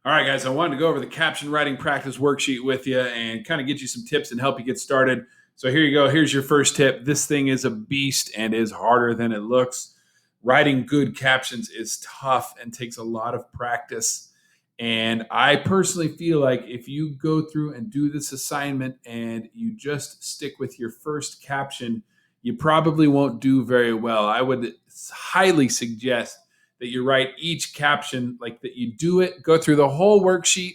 All right, guys, I wanted to go over the caption writing practice worksheet with you and kind of get you some tips and help you get started. So here you go. Here's your first tip. This thing is a beast and is harder than it looks. Writing good captions is tough and takes a lot of practice. And I personally feel like if you go through and do this assignment and you just stick with your first caption, you probably won't do very well. I would highly suggest that you write each caption, like that you do it, go through the whole worksheet,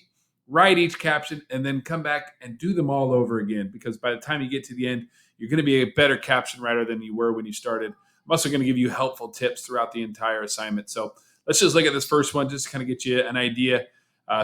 write each caption, and then come back and do them all over again. Because by the time you get to the end, you're going to be a better caption writer than you were when you started. I'm also going to give you helpful tips throughout the entire assignment. So let's just look at this first one, just to kind of get you an idea.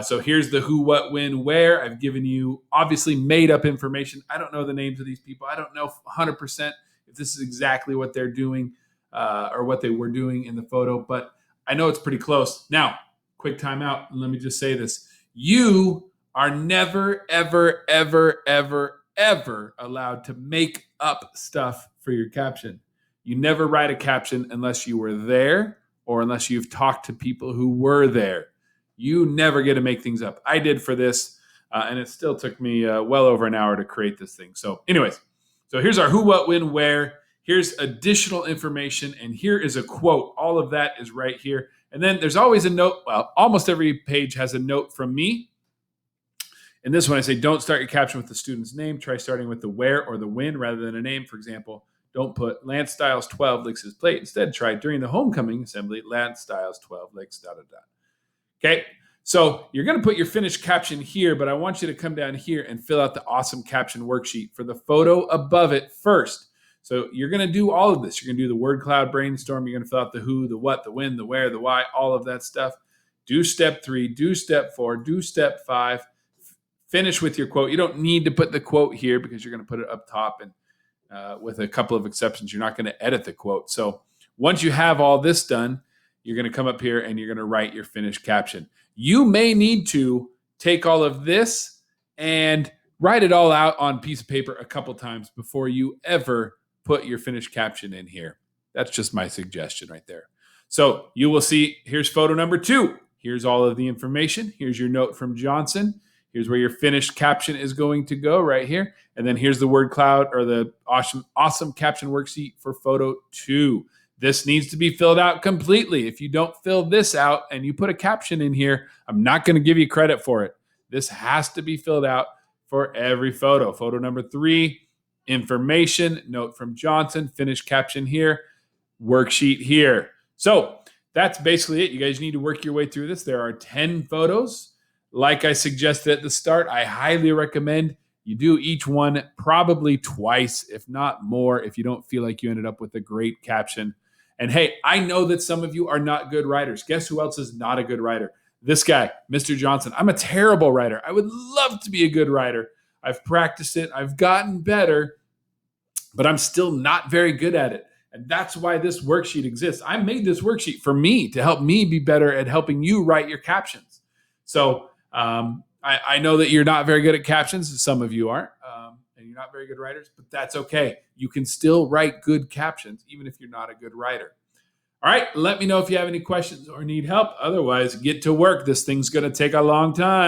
So here's the who, what, when, where. I've given you obviously made up information. I don't know the names of these people. I don't know 100% if this is exactly what they're doing or what they were doing in the photo, but I know it's pretty close. Now, quick timeout, and let me just say this. You are never, ever, ever, ever, ever allowed to make up stuff for your caption. You never write a caption unless you were there or unless you've talked to people who were there. You never get to make things up. I did for this, and it still took me well over an hour to create this thing. So anyways, so here's our who, what, when, where. Here's additional information, and here is a quote. All of that is right here. And then there's always a note. Well, almost every page has a note from me. In this one, I say, don't start your caption with the student's name. Try starting with the where or the when rather than a name. For example, don't put Lance Styles 12 licks his plate. Instead, try during the homecoming assembly, Lance Styles 12 licks, da, da, da. Okay, so you're going to put your finished caption here, but I want you to come down here and fill out the awesome caption worksheet for the photo above it first. So you're going to do all of this. You're going to do the word cloud brainstorm. You're going to fill out the who, the what, the when, the where, the why, all of that stuff. Do step 3, do step 4, do step 5. Finish with your quote. You don't need to put the quote here because you're going to put it up top, and with a couple of exceptions, you're not going to edit the quote. So once you have all this done, you're going to come up here and you're going to write your finished caption. You may need to take all of this and write it all out on a piece of paper a couple times before you ever put your finished caption in here. That's just my suggestion right there. So you will see, here's photo number 2. Here's all of the information. Here's your note from Johnson. Here's where your finished caption is going to go right here. And then here's the word cloud or the awesome caption worksheet for photo 2. This needs to be filled out completely. If you don't fill this out and you put a caption in here, I'm not going to give you credit for it. This has to be filled out for every photo. Photo number 3, information, note from Johnson, finished caption here, worksheet here. So that's basically it. You guys need to work your way through this. There are 10 photos. Like I suggested at the start, I highly recommend you do each one probably twice, if not more, if you don't feel like you ended up with a great caption. And hey, I know that some of you are not good writers. Guess who else is not a good writer? This guy, Mr. Johnson. I'm a terrible writer. I would love to be a good writer. I've practiced it. I've gotten better, but I'm still not very good at it. And that's why this worksheet exists. I made this worksheet for me to help me be better at helping you write your captions. So I know that you're not very good at captions. Some of you aren't, and you're not very good writers, but that's okay. You can still write good captions, even if you're not a good writer. All right, let me know if you have any questions or need help. Otherwise, get to work. This thing's going to take a long time.